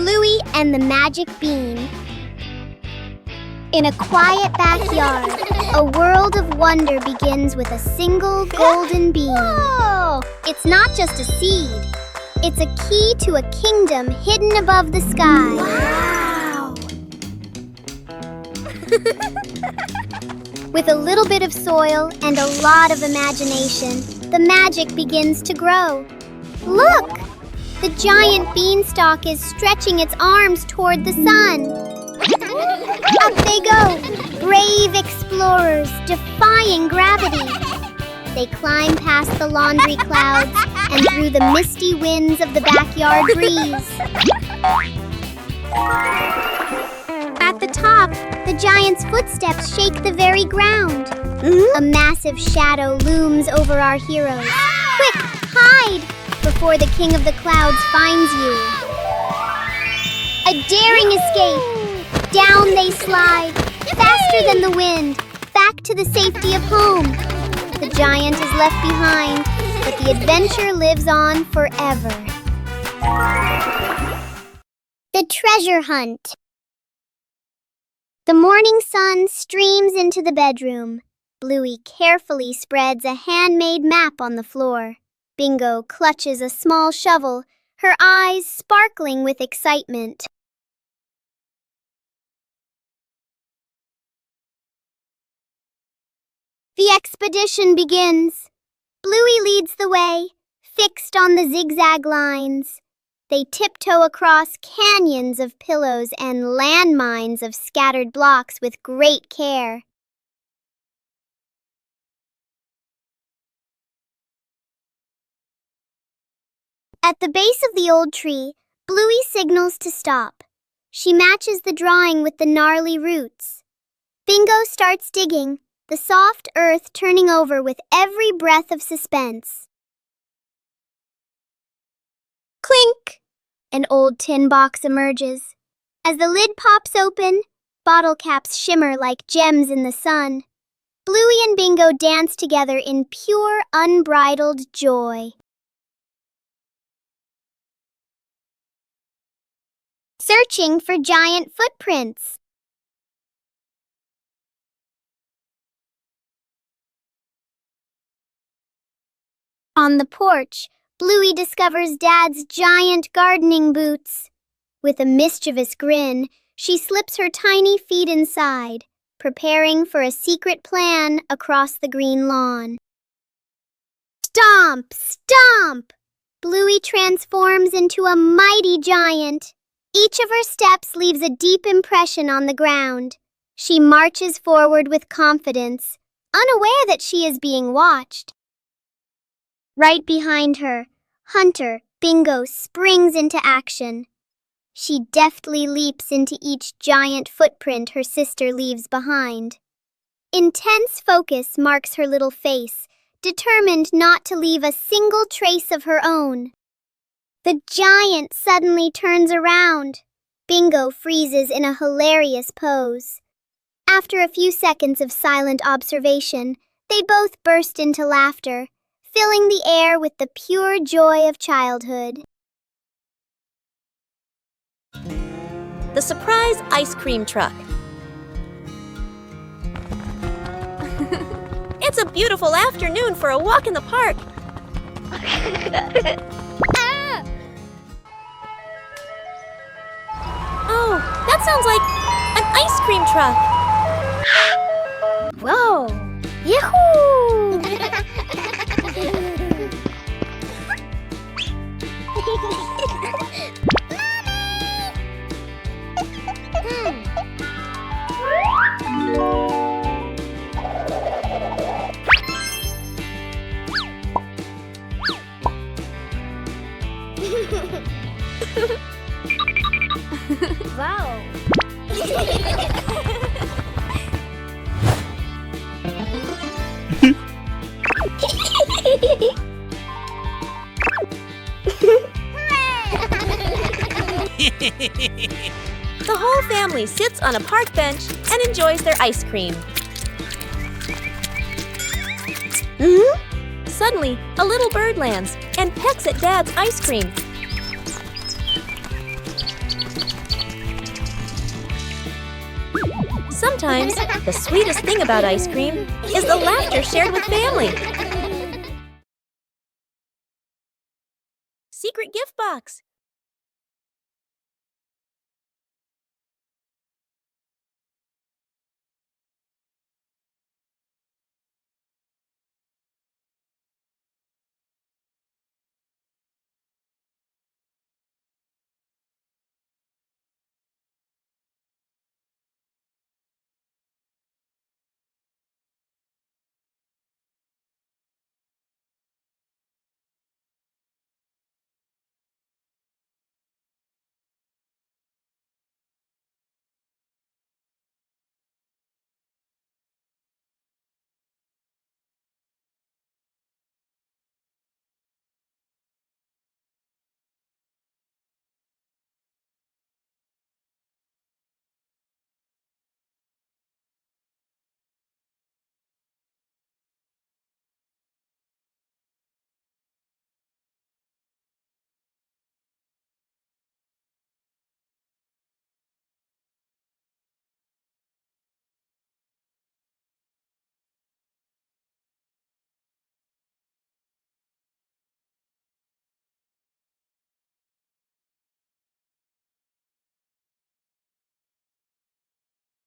Bluey and the Magic Bean. In a quiet backyard, a world of wonder begins with a single golden bean. Whoa! It's not just a seed. It's a key to a kingdom hidden above the sky. Wow! With a little bit of soil and a lot of imagination, the magic begins to grow. Look! The giant beanstalk is stretching its arms toward the sun. Up they go, brave explorers defying gravity. They climb past the laundry clouds and through the misty winds of the backyard breeze. At the top, the giant's footsteps shake the very ground. A massive shadow looms over our heroes. Quick, hide before the king of the clouds finds you. A daring escape. Down they slide, faster than the wind, back to the safety of home. The giant is left behind, but the adventure lives on forever. The treasure hunt. The morning sun streams into the bedroom. Bluey carefully spreads a handmade map on the floor. Bingo clutches a small shovel, her eyes sparkling with excitement. The expedition begins. Bluey leads the way, fixed on the zigzag lines. They tiptoe across canyons of pillows and landmines of scattered blocks with great care. At the base of the old tree, Bluey signals to stop. She matches the drawing with the gnarly roots. Bingo starts digging, the soft earth turning over with every breath of suspense. Clink! An old tin box emerges. As the lid pops open, bottle caps shimmer like gems in the sun. Bluey and Bingo dance together in pure, unbridled joy. Searching for giant footprints. On the porch, Bluey discovers Dad's giant gardening boots. With a mischievous grin, she slips her tiny feet inside, preparing for a secret plan across the green lawn. Stomp! Stomp! Bluey transforms into a mighty giant. Each of her steps leaves a deep impression on the ground. She marches forward with confidence, unaware that she is being watched. Right behind her, Hunter, Bingo, springs into action. She deftly leaps into each giant footprint her sister leaves behind. Intense focus marks her little face, determined not to leave a single trace of her own. The giant suddenly turns around. Bingo freezes in a hilarious pose. After a few seconds of silent observation, they both burst into laughter, filling the air with the pure joy of childhood. The surprise ice cream truck. It's a beautiful afternoon for a walk in the park. Oh, that sounds like an ice cream truck. Whoa! Yahoo! Wow! The whole family sits on a park bench and enjoys their ice cream. Suddenly, a little bird lands and pecks at Dad's ice cream. Sometimes, the sweetest thing about ice cream is the laughter shared with family. Secret gift box.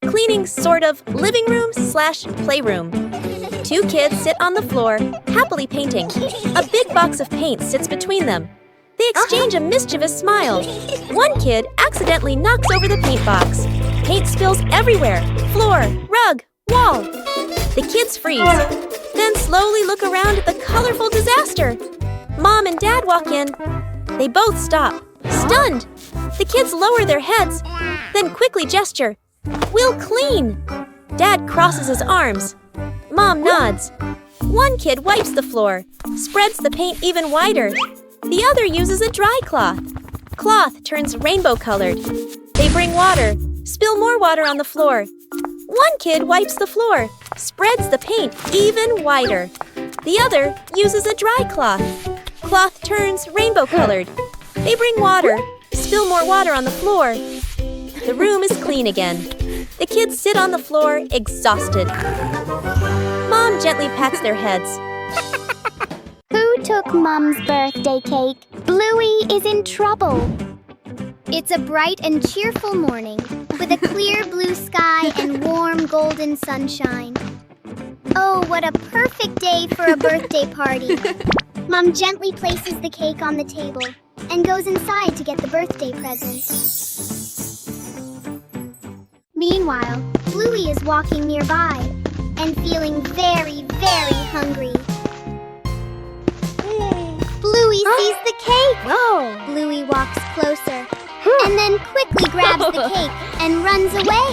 Cleaning sort of living room / playroom. Two kids sit on the floor, happily painting. A big box of paint sits between them. They exchange a mischievous smile. One kid accidentally knocks over the paint box. Paint spills everywhere, floor, rug, wall. The kids freeze, then slowly look around at the colorful disaster. Mom and Dad walk in. They both stop, stunned. The kids lower their heads, then quickly gesture. "We'll clean." Dad crosses his arms. Mom nods. One kid wipes the floor, spreads the paint even wider. The other uses a dry cloth. Cloth turns rainbow-colored. They bring water, spill more water on the floor. One kid wipes the floor, spreads the paint even wider. The other uses a dry cloth. Cloth turns rainbow-colored. They bring water, spill more water on the floor. The room is clean again. The kids sit on the floor, exhausted. Mom gently pats their heads. Who took Mom's birthday cake? Bluey is in trouble. It's a bright and cheerful morning, with a clear blue sky and warm golden sunshine. Oh, what a perfect day for a birthday party. Mom gently places the cake on the table and goes inside to get the birthday present. Meanwhile, Bluey is walking nearby and feeling very, very hungry. Bluey sees the cake. Oh! Bluey walks closer and then quickly grabs the cake and runs away.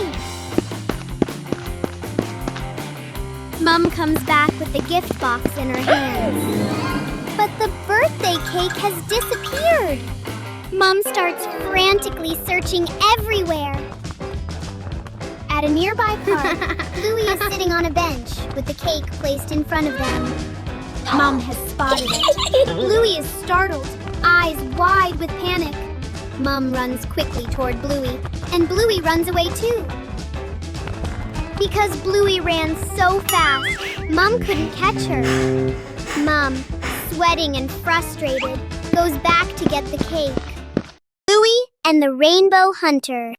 Mom comes back with the gift box in her hands. But the birthday cake has disappeared. Mom starts frantically searching everywhere. At a nearby park, Bluey is sitting on a bench with the cake placed in front of them. Mom has spotted it. Bluey is startled, eyes wide with panic. Mom runs quickly toward Bluey, and Bluey runs away too. Because Bluey ran so fast, Mom couldn't catch her. Mom, sweating and frustrated, goes back to get the cake. Bluey and the Rainbow Hunter.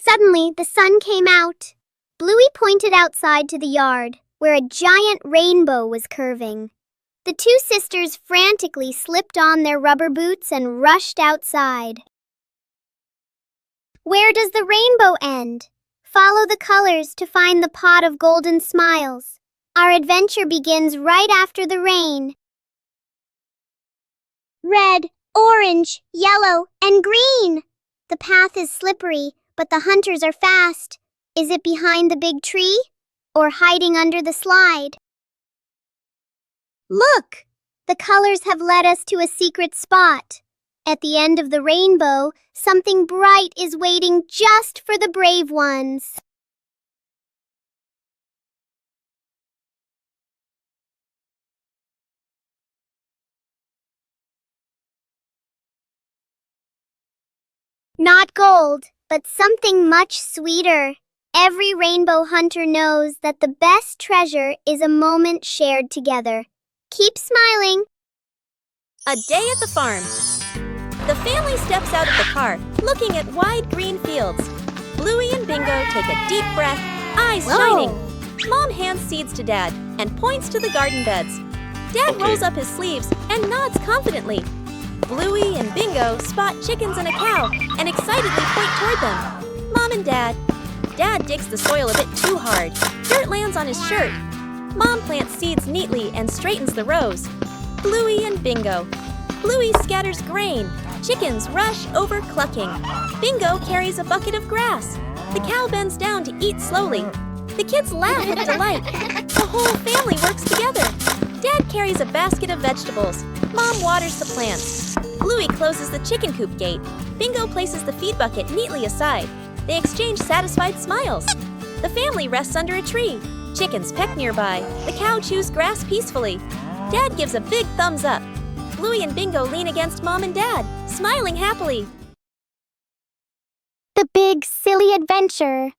Suddenly, the sun came out. Bluey pointed outside to the yard, where a giant rainbow was curving. The two sisters frantically slipped on their rubber boots and rushed outside. Where does the rainbow end? Follow the colors to find the pot of golden smiles. Our adventure begins right after the rain. Red, orange, yellow, and green. The path is slippery, but the hunters are fast. Is it behind the big tree or hiding under the slide? Look! The colors have led us to a secret spot. At the end of the rainbow, something bright is waiting just for the brave ones. Not gold, but something much sweeter. Every rainbow hunter knows that the best treasure is a moment shared together. Keep smiling. A day at the farm. The family steps out of the car, looking at wide green fields. Bluey and Bingo take a deep breath, eyes shining. Mom hands seeds to Dad and points to the garden beds. Dad rolls up his sleeves and nods confidently. Bluey and Bingo spot chickens and a cow and excitedly point toward them. Mom and Dad. Dad digs the soil a bit too hard. Dirt lands on his shirt. Mom plants seeds neatly and straightens the rows. Bluey and Bingo. Bluey scatters grain. Chickens rush over clucking. Bingo carries a bucket of grass. The cow bends down to eat slowly. The kids laugh with delight. The whole family works together. Dad carries a basket of vegetables. Mom waters the plants. Bluey closes the chicken coop gate. Bingo places the feed bucket neatly aside. They exchange satisfied smiles. The family rests under a tree. Chickens peck nearby. The cow chews grass peacefully. Dad gives a big thumbs up. Bluey and Bingo lean against Mom and Dad, smiling happily. The big, silly adventure.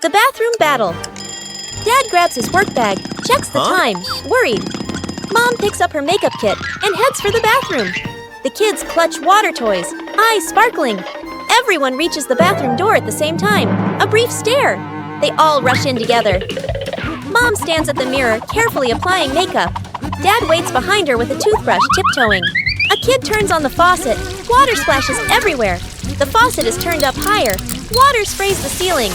The bathroom battle. Dad grabs his work bag, checks the time, worried. Mom picks up her makeup kit and heads for the bathroom. The kids clutch water toys, eyes sparkling. Everyone reaches the bathroom door at the same time. A brief stare. They all rush in together. Mom stands at the mirror, carefully applying makeup. Dad waits behind her with a toothbrush, tiptoeing. A kid turns on the faucet. Water splashes everywhere. The faucet is turned up higher. Water sprays the ceiling.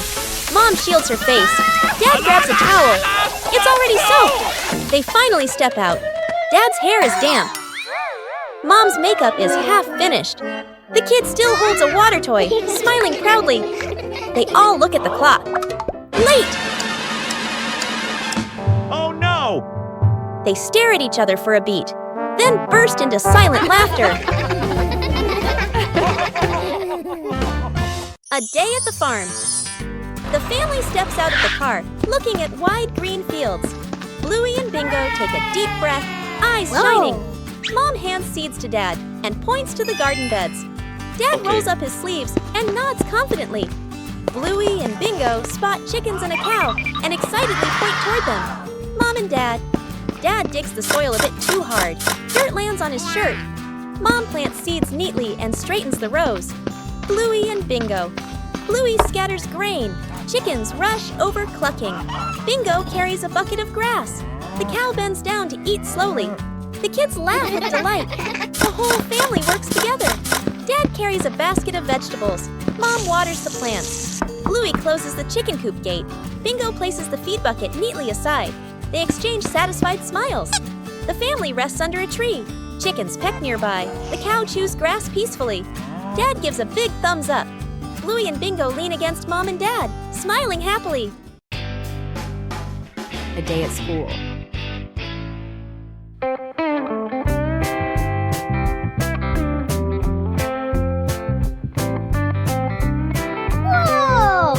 Mom shields her face. Dad grabs a towel. It's already soaked. They finally step out. Dad's hair is damp. Mom's makeup is half finished. The kid still holds a water toy, smiling proudly. They all look at the clock. Late! Oh no! They stare at each other for a beat, then burst into silent laughter. A day at the farm. The family steps out of the car, looking at wide green fields. Bluey and Bingo take a deep breath, eyes shining. Mom hands seeds to Dad and points to the garden beds. Dad rolls up his sleeves and nods confidently. Bluey and Bingo spot chickens and a cow and excitedly point toward them. Mom and Dad. Dad digs the soil a bit too hard. Dirt lands on his shirt. Mom plants seeds neatly and straightens the rows. Bluey and Bingo. Bluey scatters grain. Chickens rush over clucking. Bingo carries a bucket of grass. The cow bends down to eat slowly. The kids laugh with delight. The whole family works together. Dad carries a basket of vegetables. Mom waters the plants. Bluey closes the chicken coop gate. Bingo places the feed bucket neatly aside. They exchange satisfied smiles. The family rests under a tree. Chickens peck nearby. The cow chews grass peacefully. Dad gives a big thumbs up. Bluey and Bingo lean against Mom and Dad, smiling happily. A day at school. Whoa!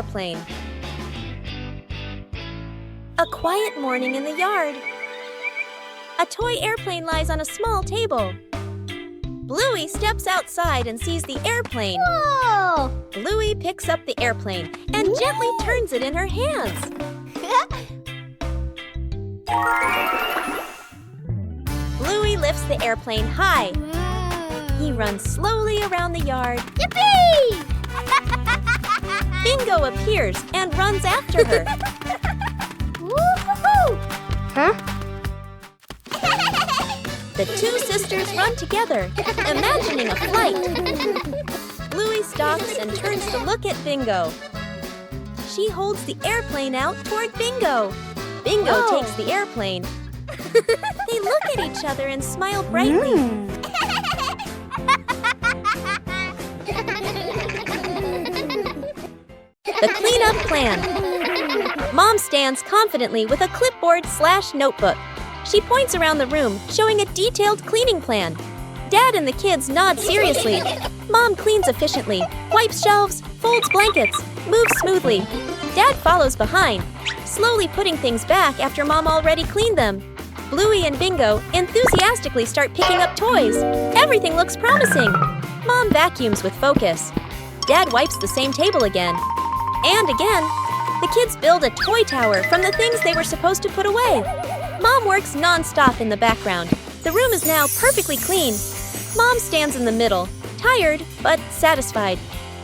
airplane. A quiet morning in the yard. A toy airplane lies on a small table. Bluey steps outside and sees the airplane. Whoa! Bluey picks up the airplane and gently turns it in her hands. Bluey lifts the airplane high. He runs slowly around the yard. Yippee! Bingo appears and runs after her. Woo-hoo-hoo! Huh? The two sisters run together, imagining a flight. Bluey stops and turns to look at Bingo. She holds the airplane out toward Bingo. Bingo takes the airplane. They look at each other and smile brightly. The cleanup plan. Mom stands confidently with a clipboard/notebook. She points around the room, showing a detailed cleaning plan. Dad and the kids nod seriously. Mom cleans efficiently, wipes shelves, folds blankets, moves smoothly. Dad follows behind, slowly putting things back after Mom already cleaned them. Bluey and Bingo enthusiastically start picking up toys. Everything looks promising. Mom vacuums with focus. Dad wipes the same table again. And again. The kids build a toy tower from the things they were supposed to put away. Mom works non-stop in the background. The room is now perfectly clean. Mom stands in the middle, tired but satisfied.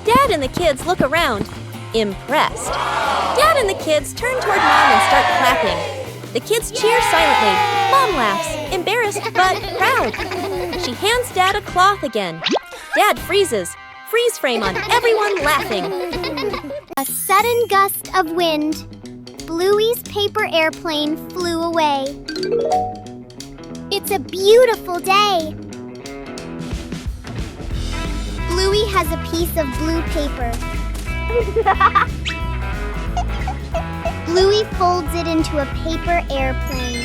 Dad and the kids look around, impressed. Dad and the kids turn toward Mom and start clapping. The kids cheer silently. Mom laughs, embarrassed but proud. She hands Dad a cloth again. Dad freezes. Freeze frame on everyone laughing. A sudden gust of wind. Bluey's paper airplane flew away. It's a beautiful day. Bluey has a piece of blue paper. Bluey folds it into a paper airplane.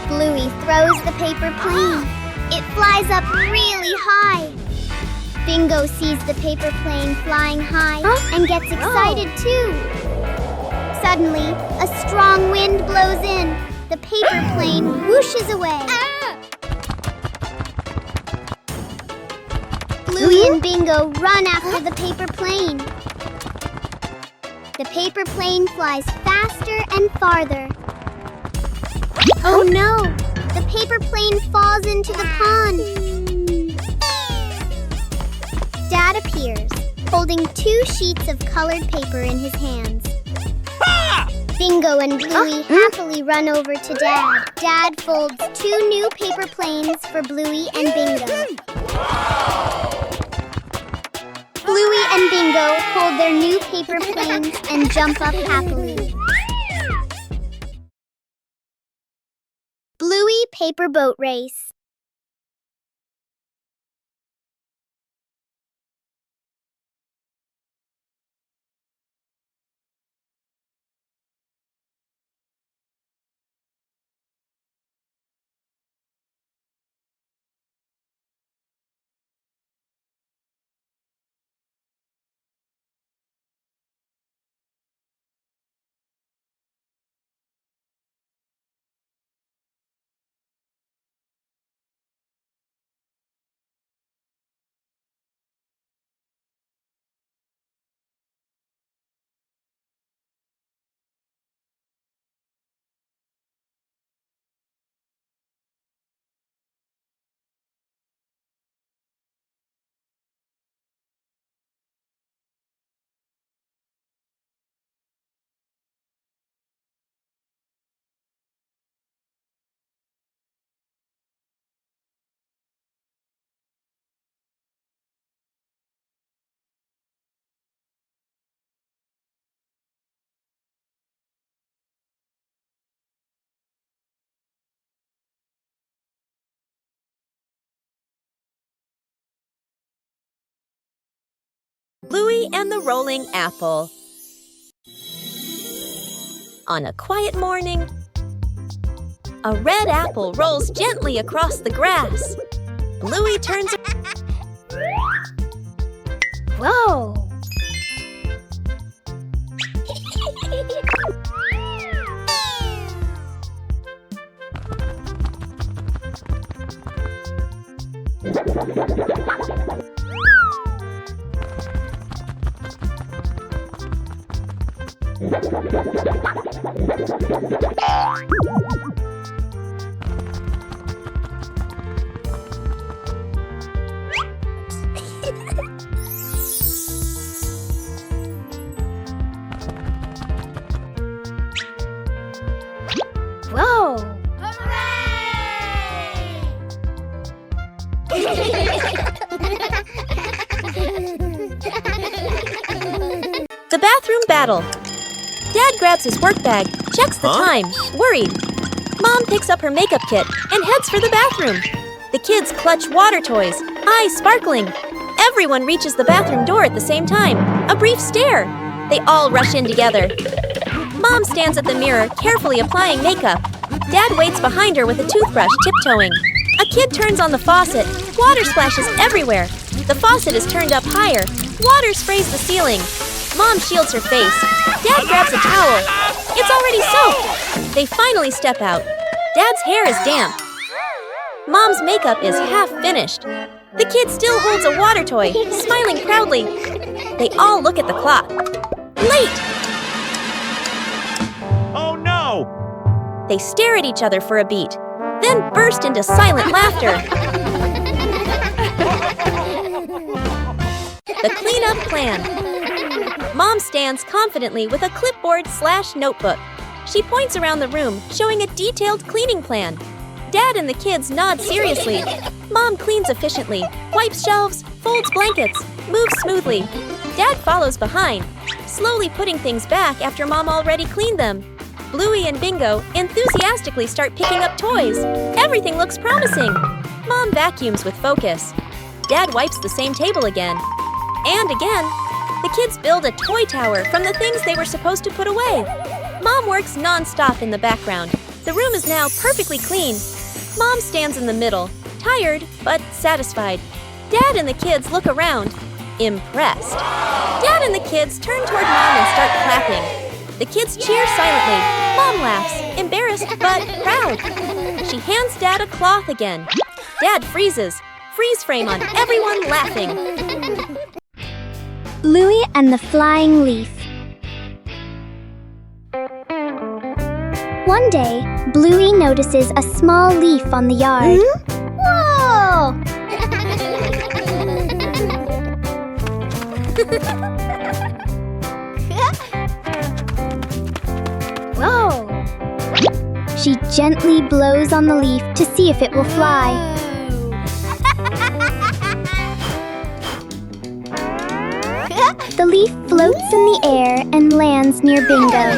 Bluey throws the paper plane. It flies up really high. Bingo sees the paper plane flying high and gets excited too. Suddenly, a strong wind blows in. The paper plane whooshes away. Bluey and Bingo run after the paper plane. The paper plane flies faster and farther. Oh no! The paper plane falls into the pond. Dad appears, holding 2 sheets of colored paper in his hands. Bingo and Bluey happily run over to Dad. Dad folds 2 new paper planes for Bluey and Bingo. Bluey and Bingo hold their new paper planes and jump up happily. Bluey Paper Boat Race. Bluey and the Rolling Apple. On a quiet morning, a red apple rolls gently across the grass. Bluey turns. Whoa! Whoa! The bathroom battle. Dad grabs his work bag, checks the time, worried. Mom picks up her makeup kit and heads for the bathroom. The kids clutch water toys, eyes sparkling. Everyone reaches the bathroom door at the same time. A brief stare. They all rush in together. Mom stands at the mirror, carefully applying makeup. Dad waits behind her with a toothbrush, tiptoeing. A kid turns on the faucet. Water splashes everywhere. The faucet is turned up higher. Water sprays the ceiling. Mom shields her face. Dad grabs a towel. It's already soaked. They finally step out. Dad's hair is damp. Mom's makeup is half finished. The kid still holds a water toy, smiling proudly. They all look at the clock. Late! Oh no! They stare at each other for a beat, then burst into silent laughter. The cleanup plan. Mom stands confidently with a clipboard/notebook. She points around the room, showing a detailed cleaning plan. Dad and the kids nod seriously. Mom cleans efficiently, wipes shelves, folds blankets, moves smoothly. Dad follows behind, slowly putting things back after Mom already cleaned them. Bluey and Bingo enthusiastically start picking up toys. Everything looks promising. Mom vacuums with focus. Dad wipes the same table again. And again. The kids build a toy tower from the things they were supposed to put away. Mom works non-stop in the background. The room is now perfectly clean. Mom stands in the middle, tired but satisfied. Dad and the kids look around, impressed. Dad and the kids turn toward Mom and start clapping. The kids cheer silently. Mom laughs, embarrassed but proud. She hands Dad a cloth again. Dad freezes. Freeze frame on everyone laughing. Bluey and the Flying Leaf. One day, Bluey notices a small leaf on the yard. Whoa! Whoa! She gently blows on the leaf to see if it will fly. The leaf floats in the air and lands near Bingo.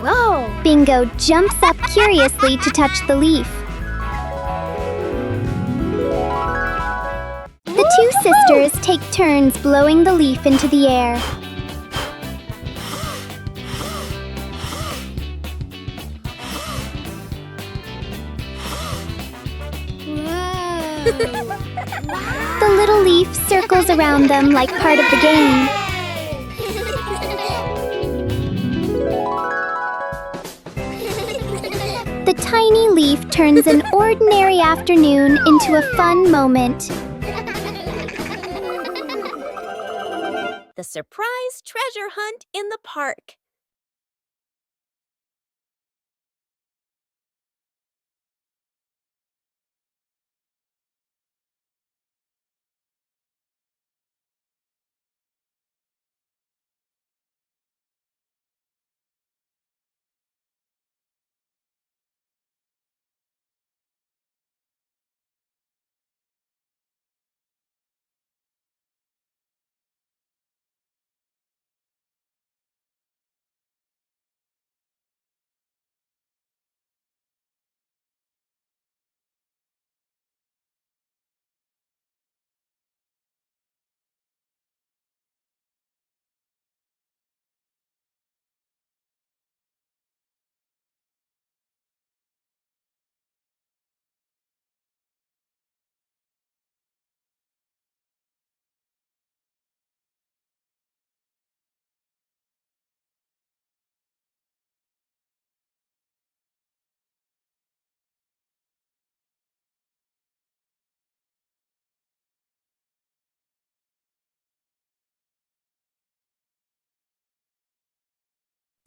Whoa! Bingo jumps up curiously to touch the leaf. The two sisters take turns blowing the leaf into the air. The little leaf circles around them like part of the game. The tiny leaf turns an ordinary afternoon into a fun moment. The surprise treasure hunt in the park.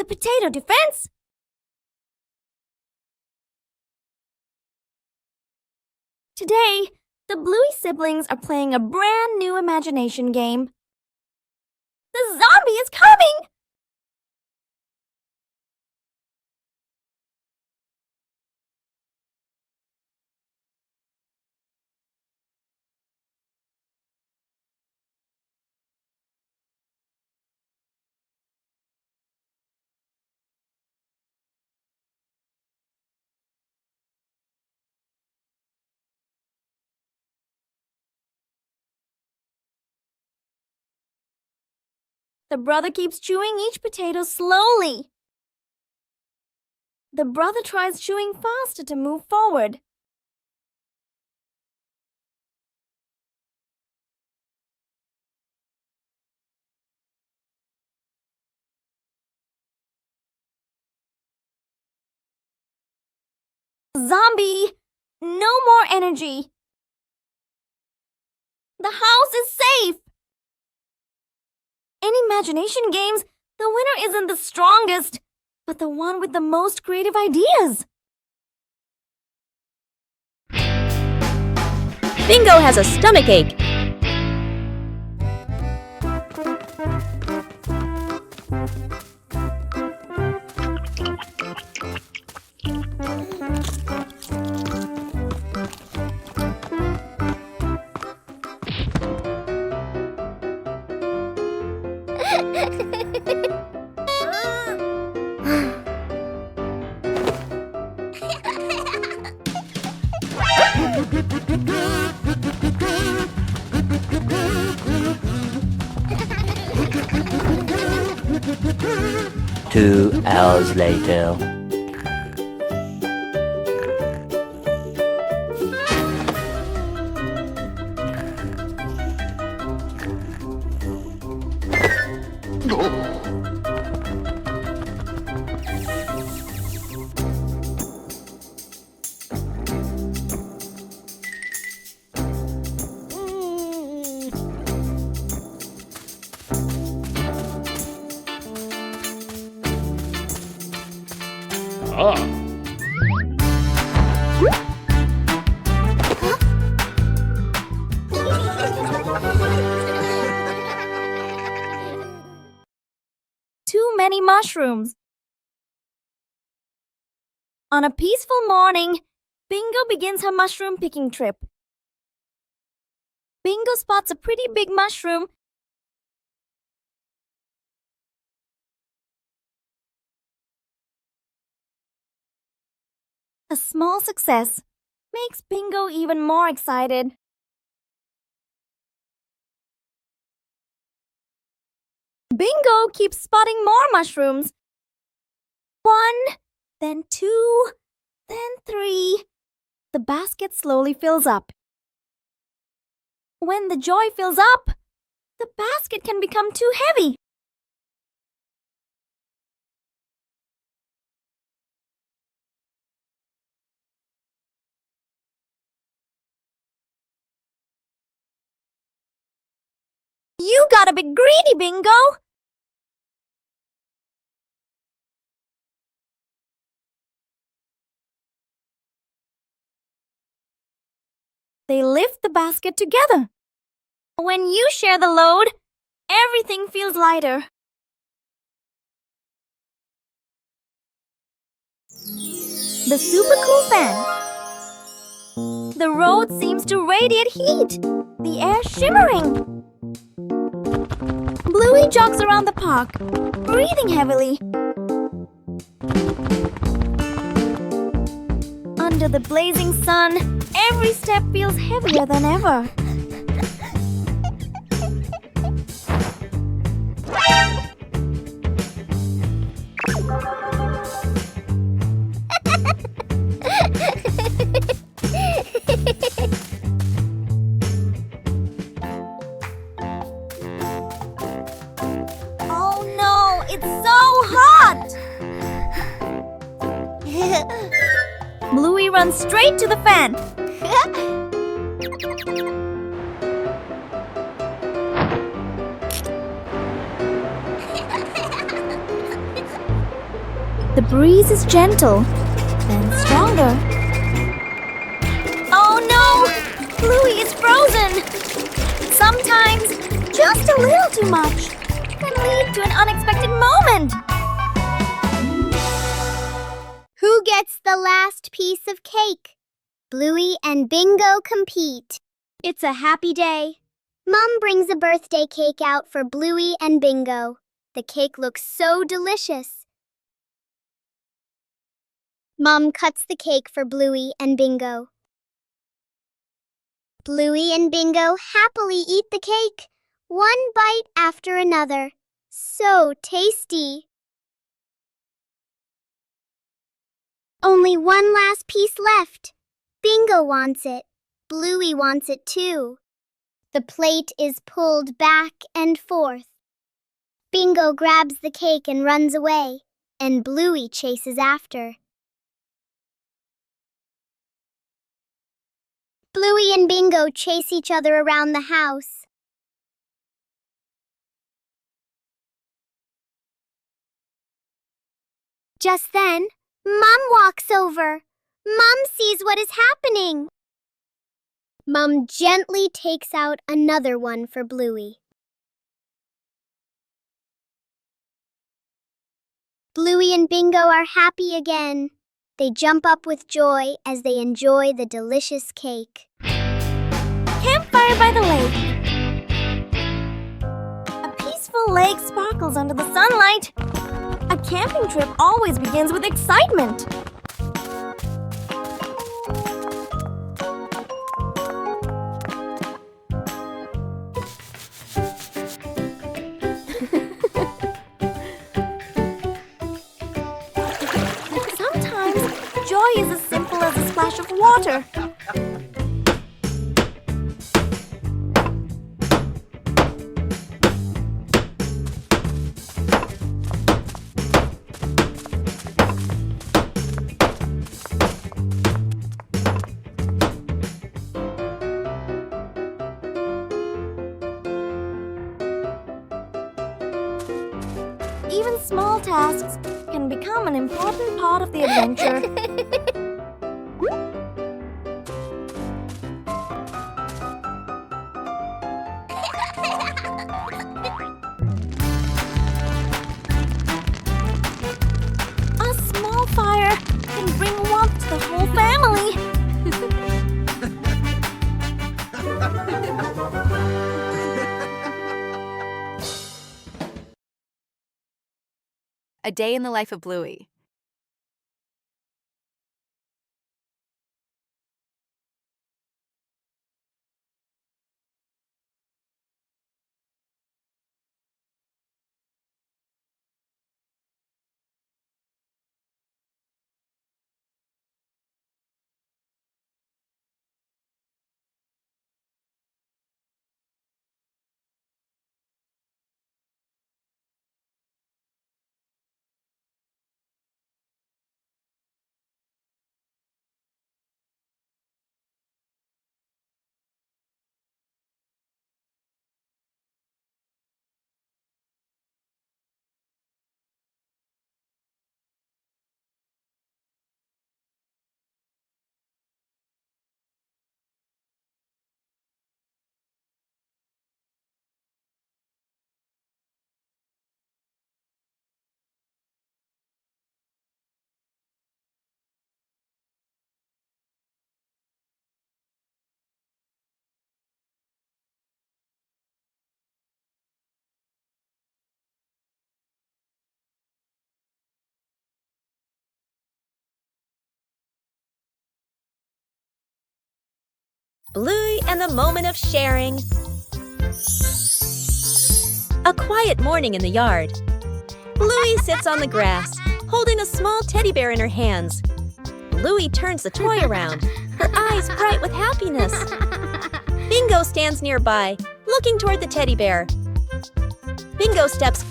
potato defense! Today, the Bluey siblings are playing a brand new imagination game. The zombie is coming! The brother keeps chewing each potato slowly. The brother tries chewing faster to move forward. Zombie! No more energy! The house is safe! In imagination games, the winner isn't the strongest, but the one with the most creative ideas. Bingo has a stomachache. Two hours later. Too many mushrooms. On a peaceful morning, Bingo begins her mushroom picking trip. Bingo spots a pretty big mushroom. A small success makes Bingo even more excited. Bingo keeps spotting more mushrooms. 1, then 2, then 3. The basket slowly fills up. When the joy fills up, the basket can become too heavy. You gotta be greedy, Bingo! They lift the basket together. When you share the load, everything feels lighter. The super cool fan. The road seems to radiate heat. The air shimmering. Bluey jogs around the park, breathing heavily. Under the blazing sun, every step feels heavier than ever. Oh no, it's so hot! Bluey runs straight to the fan. The breeze is gentle, then stronger. Oh no! Bluey is frozen! Sometimes, just a little too much can lead to an unexpected moment. Who gets the last piece of cake? Bluey and Bingo compete. It's a happy day. Mom brings a birthday cake out for Bluey and Bingo. The cake looks so delicious. Mom cuts the cake for Bluey and Bingo. Bluey and Bingo happily eat the cake, one bite after another. So tasty. Only one last piece left. Bingo wants it. Bluey wants it too. The plate is pulled back and forth. Bingo grabs the cake and runs away, and Bluey chases after. Bluey and Bingo chase each other around the house. Just then, Mom walks over. Mom sees what is happening. Mom gently takes out another one for Bluey. Bluey and Bingo are happy again. They jump up with joy as they enjoy the delicious cake. Campfire by the lake. A peaceful lake sparkles under the sunlight. A camping trip always begins with excitement. Sometimes, joy is as simple as a splash of water. Even small tasks can become an important part of the adventure. A small fire can bring warmth to the whole family. A Day in the Life of Bluey. Bluey and the moment of sharing. A quiet morning in the yard. Bluey sits on the grass, holding a small teddy bear in her hands. Bluey turns the toy around, her eyes bright with happiness. Bingo stands nearby, looking toward the teddy bear. Bingo steps.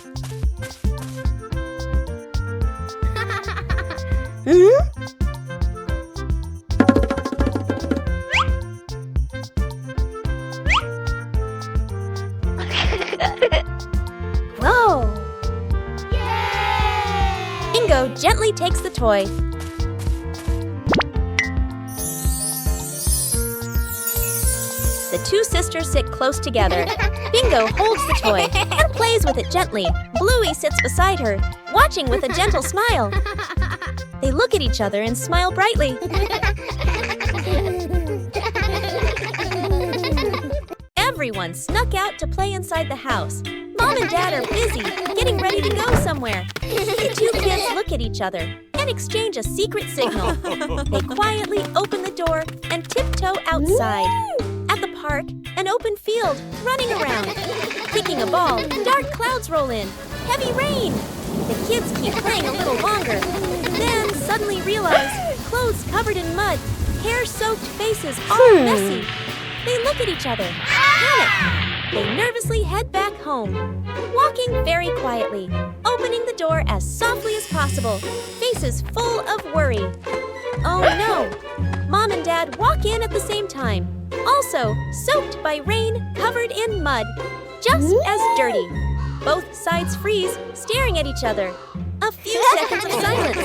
Whoa! Bingo gently takes the toy. The two sisters sit close together. Bingo holds the toy and plays with it gently. Bluey sits beside her, watching with a gentle smile. They look at each other and smile brightly. Everyone snuck out to play inside the house. Mom and Dad are busy, getting ready to go somewhere. The two kids look at each other and exchange a secret signal. They quietly open the door and tiptoe outside. At the park, an open field, running around. Kicking a ball, dark clouds roll in. Heavy rain! The kids keep playing a little longer, then suddenly realize clothes covered in mud, hair-soaked faces all messy. They look at each other, panic. They nervously head back home, walking very quietly, opening the door as softly as possible, faces full of worry. Oh no! Mom and Dad walk in at the same time, also soaked by rain, covered in mud, just as dirty. Both sides freeze, staring at each other. A few seconds of silence.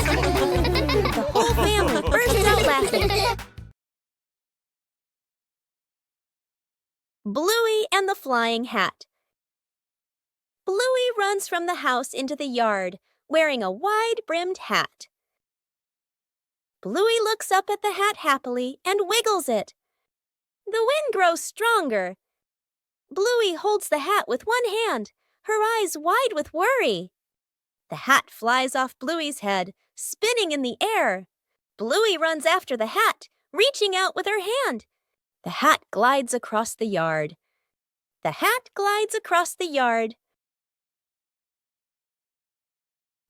The whole family bursts out laughing. Bluey and the Flying Hat. Bluey runs from the house into the yard, wearing a wide-brimmed hat. Bluey looks up at the hat happily and wiggles it. The wind grows stronger. Bluey holds the hat with one hand, her eyes wide with worry. The hat flies off Bluey's head, spinning in the air. Bluey runs after the hat, reaching out with her hand. The hat glides across the yard. The hat glides across the yard.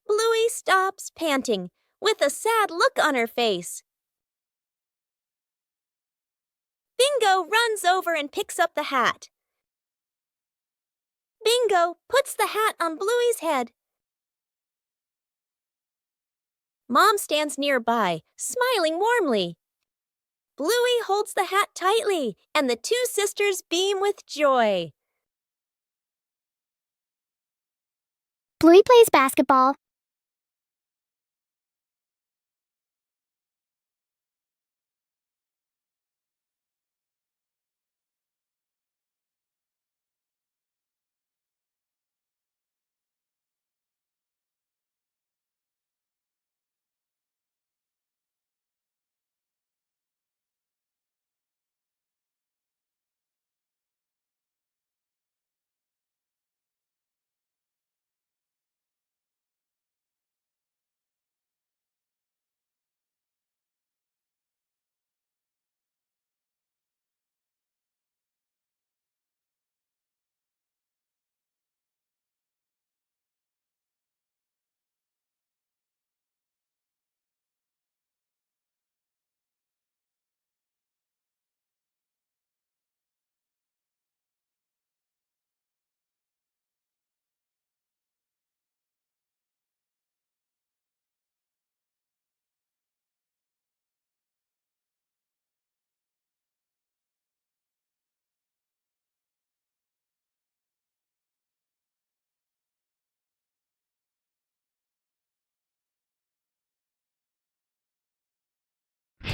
Bluey stops, panting, with a sad look on her face. Bingo runs over and picks up the hat. Bingo puts the hat on Bluey's head. Mom stands nearby, smiling warmly. Bluey holds the hat tightly, and the two sisters beam with joy. Bluey plays basketball.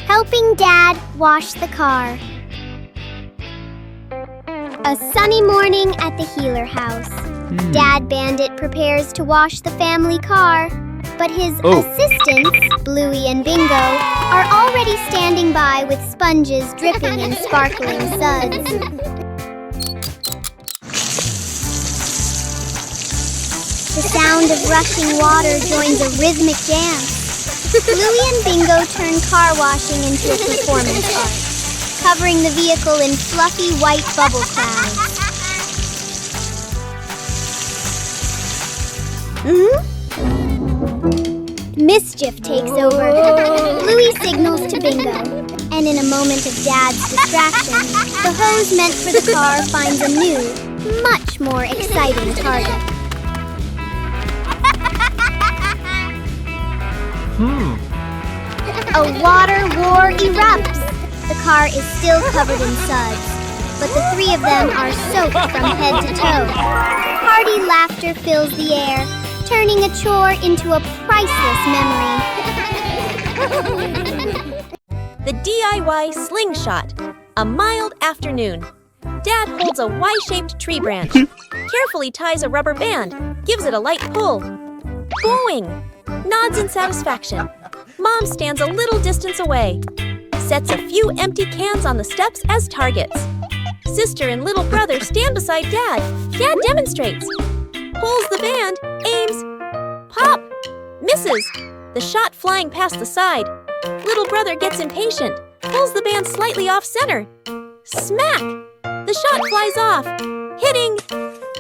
Helping Dad wash the car. A sunny morning at the Healer house. Dad Bandit prepares to wash the family car, but his assistants, Bluey and Bingo, are already standing by with sponges dripping in sparkling suds. The sound of rushing water joins a rhythmic dance. Bluey and Bingo turn car washing into a performance art, covering the vehicle in fluffy white bubble clouds. Mischief takes over. Bluey signals to Bingo, and in a moment of Dad's distraction, the hose meant for the car finds a new, much more exciting target. A water war erupts. The car is still covered in suds, but the three of them are soaked from head to toe. Hearty laughter fills the air, turning a chore into a priceless memory. The DIY slingshot. A mild afternoon. Dad holds a Y-shaped tree branch. Carefully ties a rubber band. Gives it a light pull. Going! Nods in satisfaction. Mom stands a little distance away. Sets a few empty cans on the steps as targets. Sister and little brother stand beside Dad. Dad demonstrates. Pulls the band, aims. Pop! Misses. The shot flying past the side. Little brother gets impatient. Pulls the band slightly off center. Smack! The shot flies off. Hitting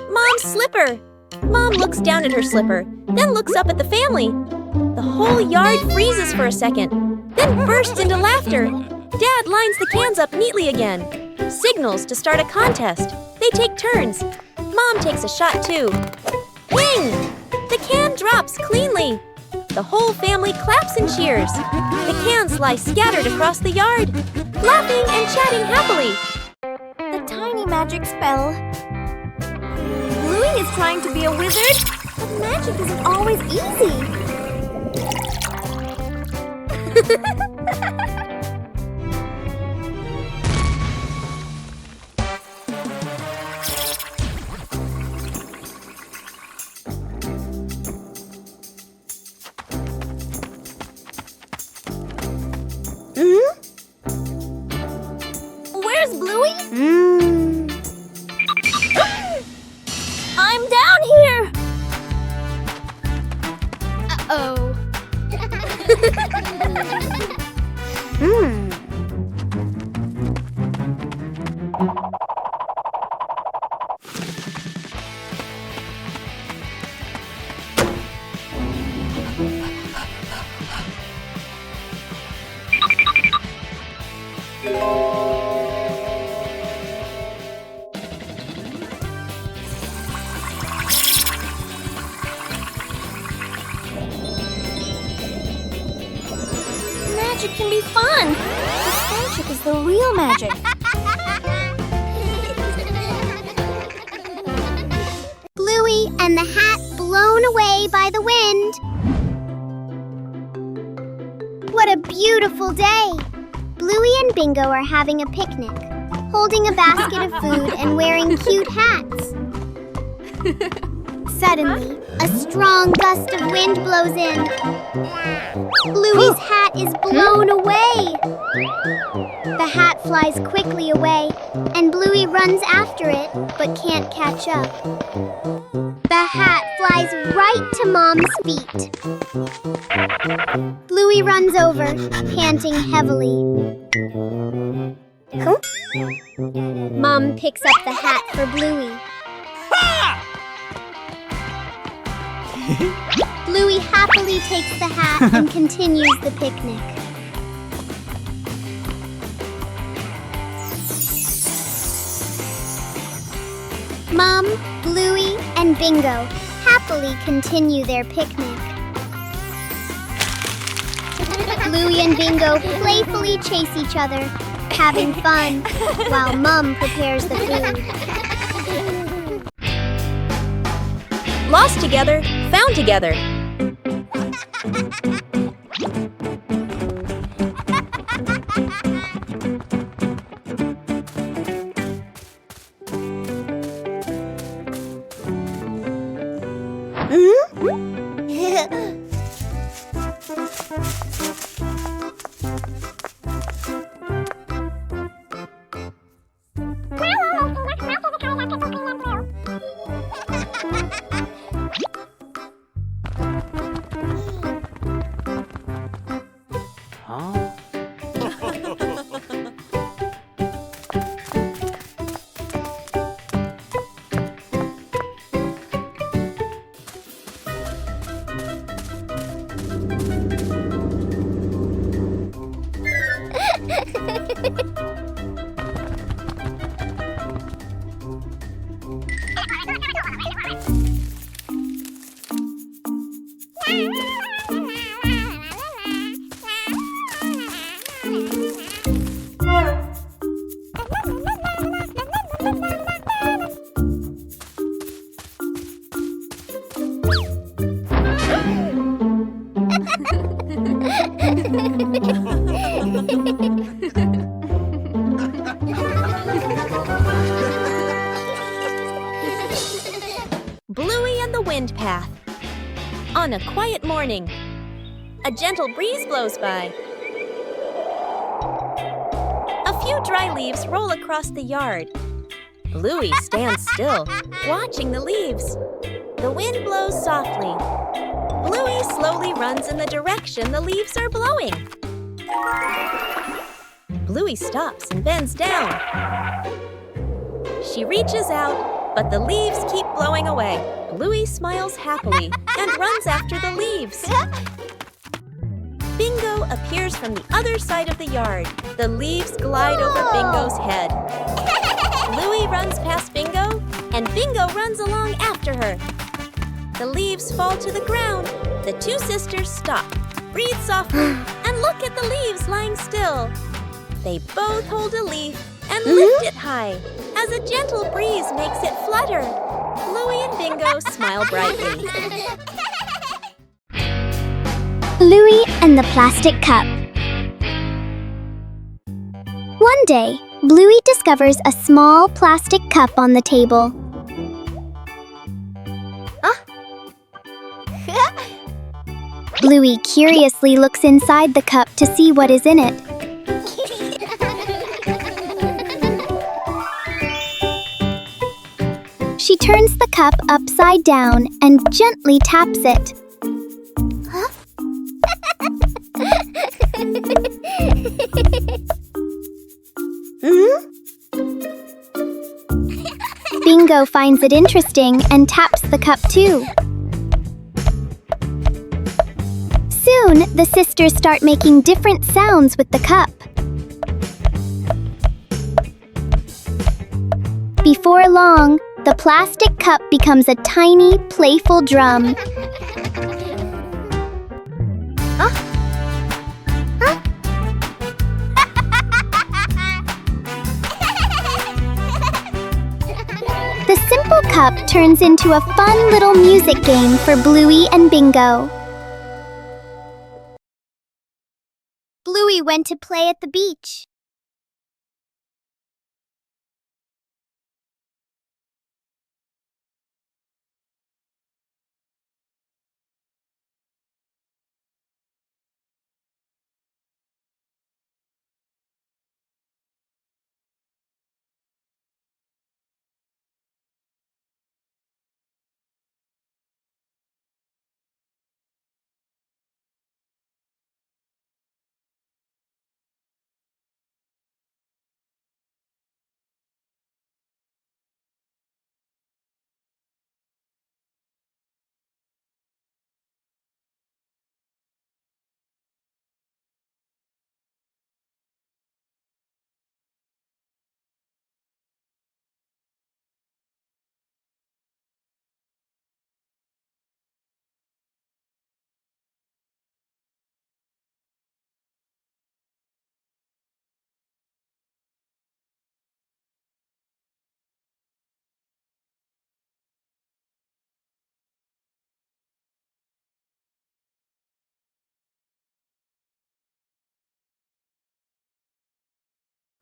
Mom's slipper. Mom looks down at her slipper, then looks up at the family. The whole yard freezes for a second, then bursts into laughter. Dad lines the cans up neatly again. Signals to start a contest. They take turns. Mom takes a shot too. Ping! The can drops cleanly. The whole family claps and cheers. The cans lie scattered across the yard, laughing and chatting happily. The tiny magic spell. Bluey is trying to be a wizard, but magic isn't always easy. Where's Bluey? I'm down here! Uh-oh. Magic can be fun. But friendship is the real magic. Bluey and the hat blown away by the wind. What a beautiful day! Bluey and Bingo are having a picnic, holding a basket of food and wearing cute hats. Suddenly, a strong gust of wind blows in. Bluey's hat is blown away. The hat flies quickly away, and Bluey runs after it, but can't catch up. The hat flies right to Mom's feet. Bluey runs over, panting heavily. Mom picks up the hat for Bluey. Bluey happily takes the hat and continues the picnic. Mom, Bluey, and Bingo happily continue their picnic. Bluey and Bingo playfully chase each other, having fun, while Mom prepares the food. Lost together, found together. Bluey and the Wind Path. On a quiet morning, a gentle breeze blows by. A few dry leaves roll across the yard. Bluey stands still, watching the leaves. The wind blows softly. Bluey slowly runs in the direction the leaves are blowing. Bluey stops and bends down. She reaches out, but the leaves keep blowing away. Bluey smiles happily and runs after the leaves. Bingo appears from the other side of the yard. The leaves glide over Bingo's head. Bluey runs past Bingo, and Bingo runs along after her. The leaves fall to the ground. The two sisters stop, breathe softly, and look at the leaves lying still. They both hold a leaf and lift it high as a gentle breeze makes it flutter. Bluey and Bingo smile brightly. Bluey and the Plastic Cup. One day, Bluey discovers a small plastic cup on the table. Bluey curiously looks inside the cup to see what is in it. She turns the cup upside down and gently taps it. Bingo finds it interesting and taps the cup too. Soon, the sisters start making different sounds with the cup. Before long, the plastic cup becomes a tiny, playful drum. The simple cup turns into a fun little music game for Bluey and Bingo. Bluey went to play at the beach.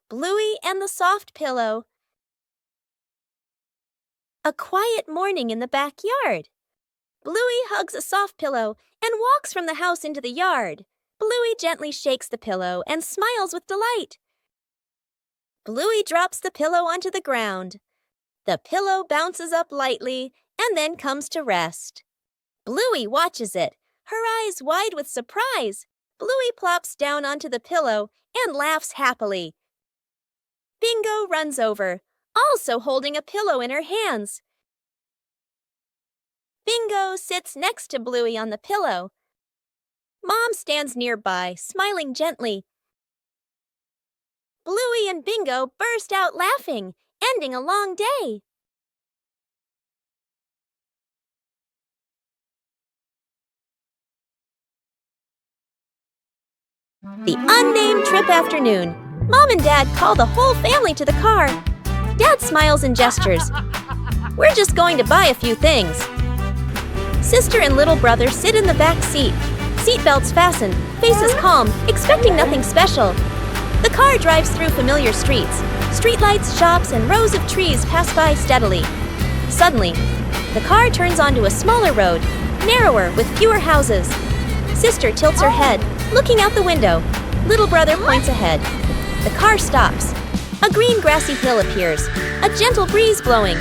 Bluey and the Soft Pillow. A quiet morning in the backyard. Bluey hugs a soft pillow and walks from the house into the yard. Bluey gently shakes the pillow and smiles with delight. Bluey drops the pillow onto the ground. The pillow bounces up lightly and then comes to rest. Bluey watches it, her eyes wide with surprise. Bluey plops down onto the pillow and laughs happily. Bingo runs over, also holding a pillow in her hands. Bingo sits next to Bluey on the pillow. Mom stands nearby, smiling gently. Bluey and Bingo burst out laughing, ending a long day. The unnamed trip afternoon. Mom and Dad call the whole family to the car. Dad smiles and gestures. We're just going to buy a few things. Sister and little brother sit in the back seat. Seatbelts fastened, faces calm, expecting nothing special. The car drives through familiar streets. Streetlights, shops, and rows of trees pass by steadily. Suddenly, the car turns onto a smaller road, narrower with fewer houses. Sister tilts her head, looking out the window. Little brother points ahead. The car stops. A green grassy hill appears, a gentle breeze blowing.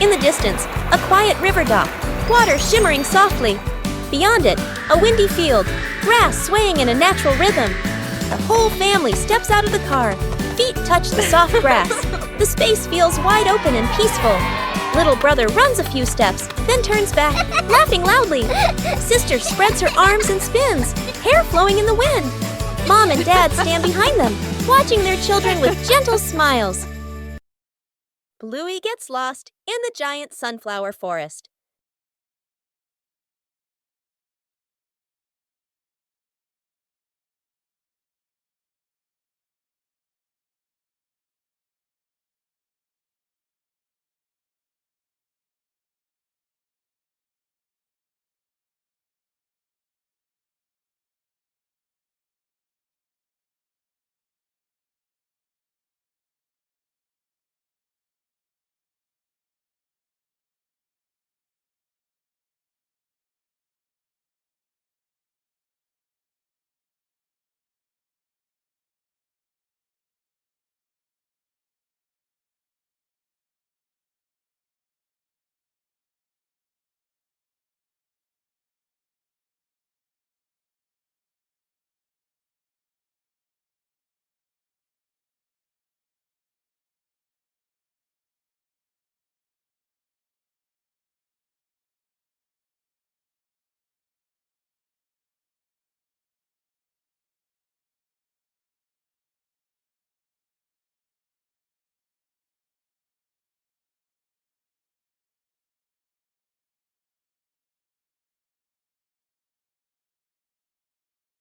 In the distance, a quiet river dock, water shimmering softly. Beyond it, a windy field, grass swaying in a natural rhythm. The whole family steps out of the car. Feet touch the soft grass. The space feels wide open and peaceful. Little brother runs a few steps, then turns back, laughing loudly. Sister spreads her arms and spins, hair flowing in the wind. Mom and Dad stand behind them, watching their children with gentle smiles. Bluey gets lost in the giant sunflower forest.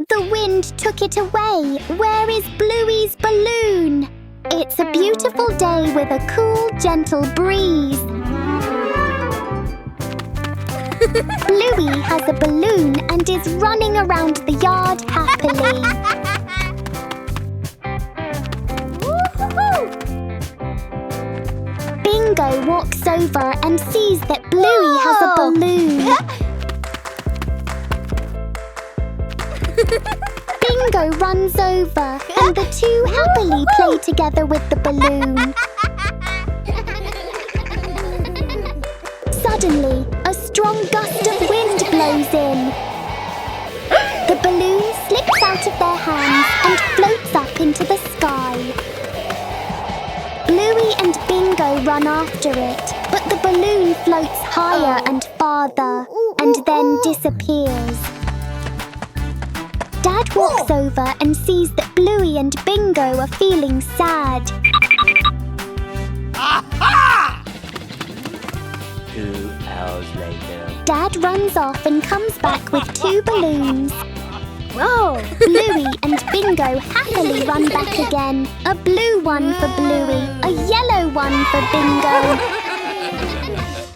The wind took it away. Where is Bluey's balloon? It's a beautiful day with a cool, gentle breeze. Bluey has a balloon and is running around the yard happily. Bingo walks over and sees that Bluey has a balloon. Bingo runs over and the two happily play together with the balloon. Suddenly, a strong gust of wind blows in. The balloon slips out of their hands and floats up into the sky. Bluey and Bingo run after it, but the balloon floats higher and farther and then disappears. Dad walks over and sees that Bluey and Bingo are feeling sad. 2 hours later. Dad runs off and comes back with 2 balloons. Whoa! Bluey and Bingo happily run back again. A blue one for Bluey, a yellow one for Bingo.